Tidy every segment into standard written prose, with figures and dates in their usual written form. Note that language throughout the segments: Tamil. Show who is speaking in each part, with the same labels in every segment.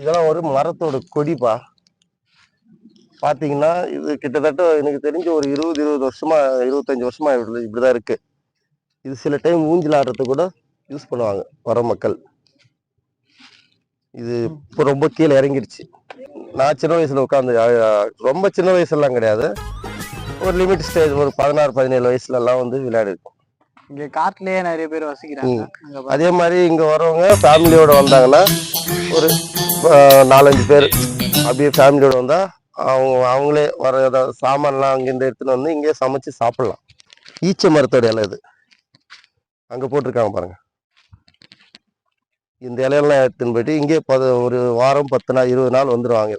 Speaker 1: இதெல்லாம் ஒரு மரத்தோட கொடிப்பா. பாத்தீங்கன்னா இது கிட்டத்தட்ட எனக்கு தெரிஞ்சு ஒரு 20 வருஷமா 25 வருஷமா இப்படிதான் இருக்கு. இது சில டைம் ஊஞ்சல் ஆடுறதுக்கு கூட யூஸ் பண்ணுவாங்க வர மக்கள். இது இப்போ ரொம்ப கீழே இறங்கிடுச்சு. நான் சின்ன வயசுல உட்காந்து ரொம்ப சின்ன வயசுலாம் கிடையாது, ஒரு லிமிட் ஸ்டேஜ் ஒரு 16-17 வயசுல எல்லாம் வந்து விளையாடி இருக்கும்.
Speaker 2: இங்க காட்டுலயே நிறைய பேர் வசிக்கிறாங்க.
Speaker 1: அதே மாதிரி இங்க வரவங்க ஃபேமிலியோட வந்தாங்கன்னா ஒரு 4-5 பேர் அப்படியே ஃபேமிலியோட வந்தா அவங்களே வர ஏதாவது சாமான்லாம் அங்கிருந்து எடுத்துன்னு வந்து இங்கே சமைச்சு சாப்பிடலாம். ஈச்ச மரத்தோட இலை இது அங்க போட்டிருக்காங்க பாருங்க. இந்த இலையெல்லாம் எடுத்துன்னு போயிட்டு இங்கே ஒரு வாரம் 10 நாள் 20 நாள் வந்துடுவாங்க.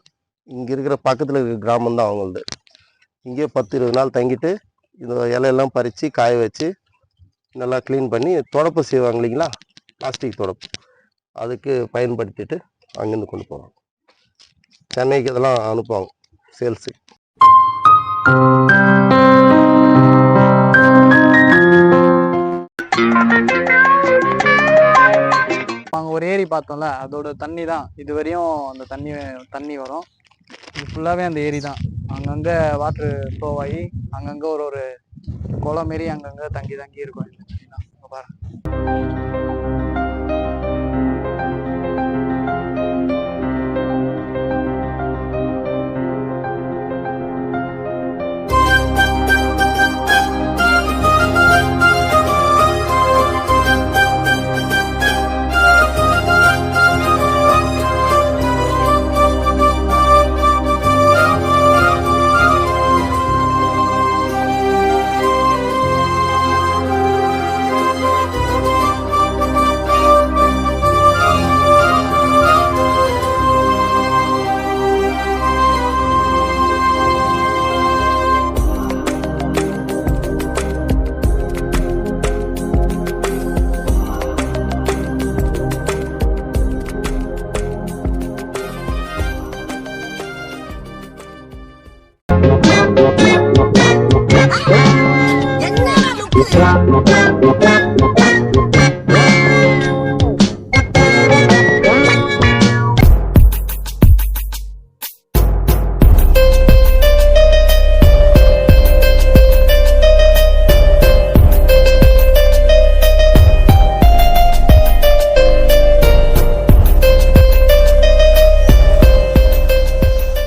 Speaker 1: இங்க இருக்கிற பக்கத்துல இருக்கிற கிராமம் தான் அவங்களது. இங்கே 10-20 நாள் தங்கிட்டு இந்த இலையெல்லாம் பறிச்சு காய வச்சு நல்லா க்ளீன் பண்ணி தொடப்பு செய்வாங்க இல்லைங்களா, பிளாஸ்டிக் தொடப்பு, அதுக்கு பயன்படுத்திட்டு அங்கேருந்து கொண்டு போவாங்க. சென்னைக்கு இதெல்லாம் அனுப்புவாங்க சேல்ஸுக்கு.
Speaker 2: அங்கே ஒரு ஏரி பார்த்தோம்ல, அதோட தண்ணி தான் இது வரையும் அந்த தண்ணி வரும். இது ஃபுல்லாகவே அந்த ஏரி தான். அங்கங்கே வாட்ரு ஃப்ளோ ஆகி அங்கங்கே ஒரு குளம் மாரி அங்கங்கே தங்கி இருக்கும். இந்த தண்ணி தான் அங்கே பாருங்க.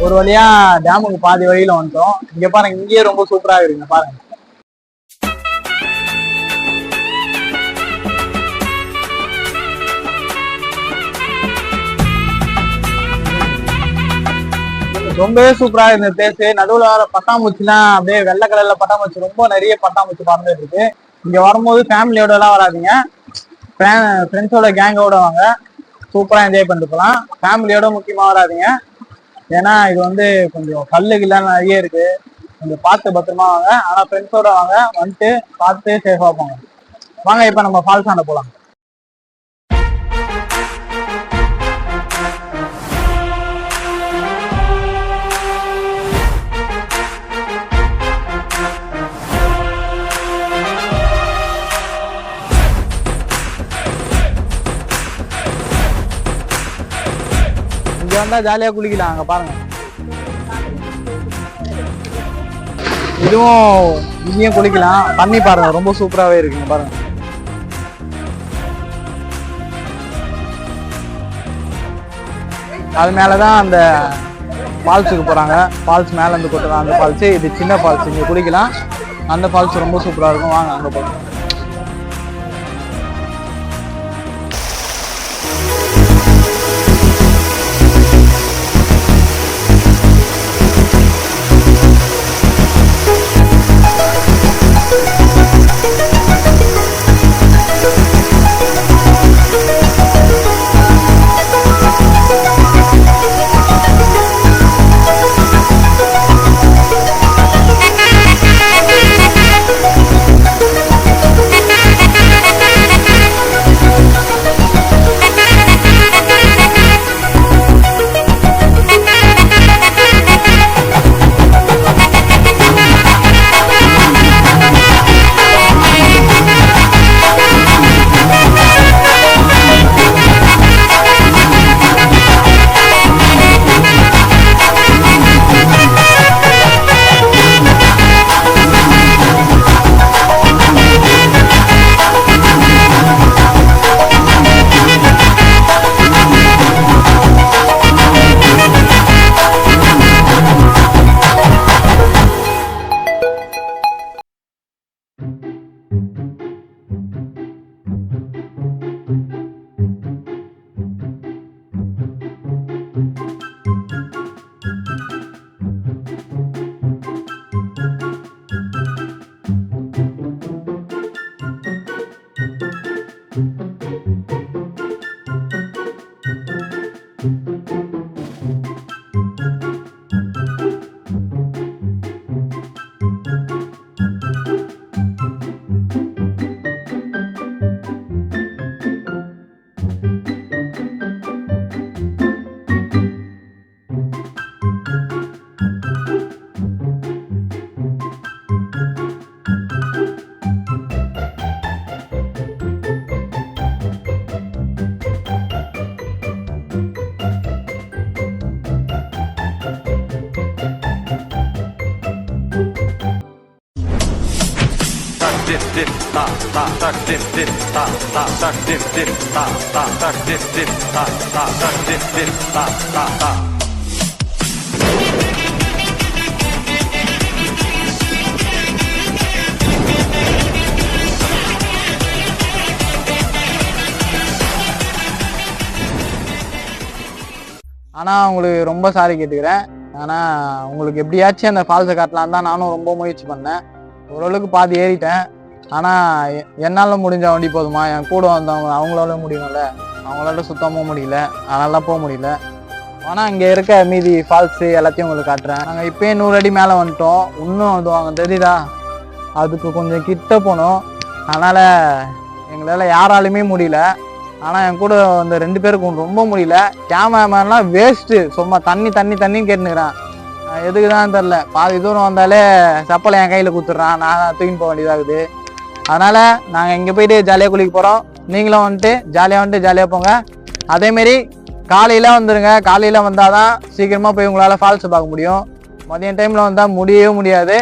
Speaker 2: ஒரு வழியா டேமுக்கு பாதி வழியில வந்துட்டோம். இங்க பாருங்க, இங்கேயே ரொம்ப சூப்பரா இருக்குங்க பாருங்க. ரொம்பவே சூப்பரா இருந்த பிளேஸ். நடுவுல வர பட்டாம்பூச்சிலாம் அப்படியே வெள்ளை கலர்ல பட்டாம்பூச்சி, ரொம்ப நிறைய பட்டாம்பூச்சி பறந்துட்டு இருக்கு. இங்க வரும்போது ஃபேமிலியோட எல்லாம் வராதிங்க, ஃப்ரெண்ட்ஸோட கேங்கோட வாங்க, சூப்பரா என்ஜாய் பண்ணிட்டு போகலாம். ஃபேமிலியோட முக்கியமா வராதிங்க, ஏன்னா இது வந்து கொஞ்சம் கல்லுகள்லாம் நிறைய இருக்கு. கொஞ்சம் பார்த்து பத்திரமா வாங்க. ஆனா ஃப்ரெண்ட்ஸோட வாங்க, வந்துட்டு பார்த்து சேஃபா போங்க. வாங்க இப்ப நம்ம ஃபால்ஸ் ஆண்ட போலாம். இங்க வந்தா ஜாலியா குளிக்கலாம். அங்க பாருங்க, இதுவும் இங்கேயும் குளிக்கலாம். தண்ணி பாருங்க, ரொம்ப சூப்பராகவே இருக்குங்க பாருங்க. அது மேலதான் அந்த ஃபால்ஸுக்கு போறாங்க. ஃபால்ஸ் மேல இருந்து கொட்டுறாங்க அந்த ஃபால்ஸ். இது சின்ன ஃபால்ஸ், இங்க குளிக்கலாம். அந்த ஃபால்ஸ் ரொம்ப சூப்பரா இருக்கும். வாங்க அங்க போகலாம். ஆனா உங்களுக்கு ரொம்ப சாரி கேட்டுக்கிறேன். ஆனா உங்களுக்கு எப்படியாச்சும் அந்த ஃபால்ஸை காட்டலாம் தான் நானும் ரொம்ப முயற்சி பண்ணேன். ஓரளவுக்கு பாதி ஏறிட்டேன். ஆனா என்னால முடிஞ்ச வண்டி போதுமா, என் கூட வந்தவங்க அவங்களால முடியணும்ல, அவங்களால சுத்தமாக முடியல, அதனால போக முடியல. ஆனா இங்க இருக்க மீதி ஃபால்ஸ் எல்லாத்தையும் உங்களுக்கு காட்டுறேன். நாங்க இப்பயே 100 அடி மேல வந்துட்டோம். இன்னும் அது வாங்க தெரியுதா, அதுக்கு கொஞ்சம் கிட்ட போனோம். அதனால எங்களால யாராலுமே முடியல. ஆனா என் கூட அந்த 2 பேருக்கும் ரொம்ப முடியல. கேமராமேன்லாம் வேஸ்ட்டு, சும்மா தண்ணி தண்ணி தண்ணின்னு கேட்டுனுக்குறான். எதுக்கு தான் தெரில, பாதி தூரம் வந்தாலே சப்பலை என் கையில் கொடுத்துட்றான், நான் தூக்கின்னு போக வேண்டியதாகுது. அதனால நாங்கள் இங்கே போயிட்டு ஜாலியாக குளிக்க போகிறோம். நீங்களும் வந்துட்டு ஜாலியாக போங்க. அதேமாரி காலையில் வந்துடுங்க. காலையில் வந்தால் தான் சீக்கிரமாக போய் உங்களால் ஃபால்ஸ் பார்க்க முடியும். மதியம் டைமில் வந்தால் முடியவே முடியாது.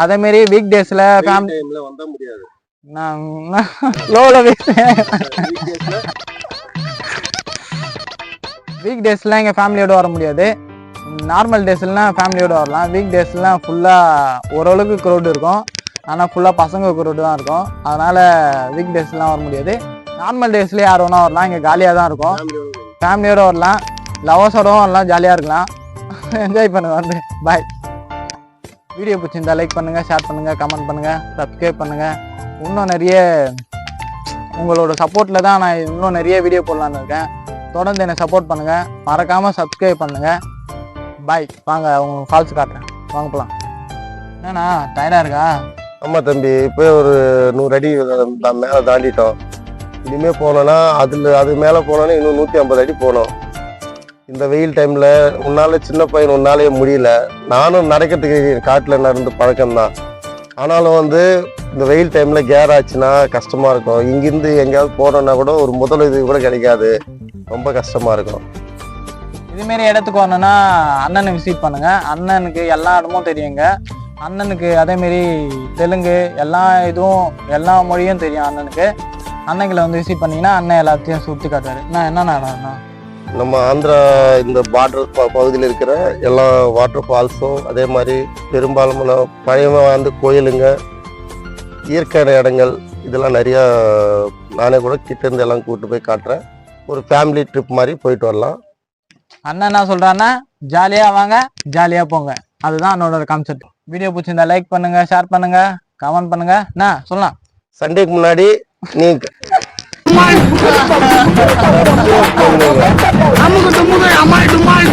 Speaker 2: அதேமாரி வீக் டேஸில் ஃபேமிலி
Speaker 1: வந்தால் முடியாது.
Speaker 2: நான் லோவில் வீக் டேஸ்லாம் எங்கள் ஃபேமிலியோடு வர முடியாது. நார்மல் டேஸ்லாம் ஃபேமிலியோடு வரலாம். வீக் டேஸ்லாம் ஃபுல்லாக ஓரளவுக்கு க்ரௌடு இருக்கும். ஆனால் ஃபுல்லாக பசங்க க்ரௌடு தான் இருக்கும். அதனால் வீக் டேஸ்லாம் வர முடியாது. நார்மல் டேஸ்லேயே யார் வேணா வரலாம். இங்கே காலியாக தான் இருக்கும். ஃபேமிலியோடு வரலாம், லவர்ஸோடவும் வரலாம், ஜாலியாக இருக்கலாம். என்ஜாய் பண்ணுங்க. வந்து பாய். வீடியோ பிடிச்சிருந்தா லைக் பண்ணுங்கள், ஷேர் பண்ணுங்கள், கமெண்ட் பண்ணுங்கள், சப்ஸ்கிரைப் பண்ணுங்கள். இன்னும் நிறைய உங்களோட சப்போர்ட்டில் தான் நான் இன்னும் நிறைய வீடியோ போடலான்னு இருக்கேன். தொடர்ந்து என்னை சப்போர்ட் பண்ணுங்கள். மறக்காமல் சப்ஸ்கிரைப் பண்ணுங்கள். பாய். வாங்க அவங்க ஃபால்ஸ் காட்டுறேன், வாங்க போகலாம். என்னண்ணா டயர்டாக இருக்கா?
Speaker 1: ஆமாம் தம்பி, இப்போ ஒரு 100 அடி மேலே தாண்டிட்டோம். இனிமேல் போனோன்னா அது மேலே போனோன்னா இன்னும் 150 அடி போனோம். இந்த வெயில் டைமில் உன்னால் சின்ன பையன் உன்னாலே முடியல. நானும் நடக்கிறதுக்கு காட்டில் நடந்து பழக்கம்தான். ஆனாலும் இந்த வெயில் டைமில் கேர் ஆச்சுன்னா கஷ்டமாக இருக்கும். இங்கேருந்து எங்கேயாவது போனோன்னா கூட ஒரு முதலுதவி கூட கிடைக்காது. ரொம்ப கஷ்டமாக இருக்கும்.
Speaker 2: இதுமாரி இடத்துக்கு வரணுன்னா அண்ணனை விசிட் பண்ணுங்கள். அண்ணனுக்கு எல்லா இடமும் தெரியுங்க. அண்ணனுக்கு அதேமாரி தெலுங்கு எல்லா மொழியும் தெரியும் அண்ணனுக்கு. அண்ணங்களை விசிட் பண்ணிங்கன்னா அண்ணன் எல்லாத்தையும் சுற்றி காட்டுவார். என்னென்ன இடம்ண்ணா,
Speaker 1: நம்ம ஆந்திரா இந்த பார்டர் பகுதியில் இருக்கிற எல்லா வாட்டர் ஃபால்ஸும், அதே மாதிரி பெரும்பாலும் பழைய கோயிலுங்க, இயற்கையான இடங்கள், இதெல்லாம் நிறையா நானே கூட கிட்டேருந்து எல்லாம் கூப்பிட்டு போய் காட்டுறேன். ஒரு ஃபேமிலி ட்ரிப் மாதிரி போயிட்டு வரலாம்.
Speaker 2: அண்ணன் என்ன சொல்கிறான்னா, ஜாலியாக வாங்க, ஜாலியாக போங்க. அதுதான் என்னோட கான்செப்ட். வீடியோ பிடிச்சிருந்தா லைக் பண்ணுங்கள், ஷேர் பண்ணுங்கள், கமெண்ட் பண்ணுங்கள். என்ன சொல்லலாம்,
Speaker 1: சண்டேக்கு முன்னாடி நீ அமுக்கு டுமுக்கு அமால் டுமால்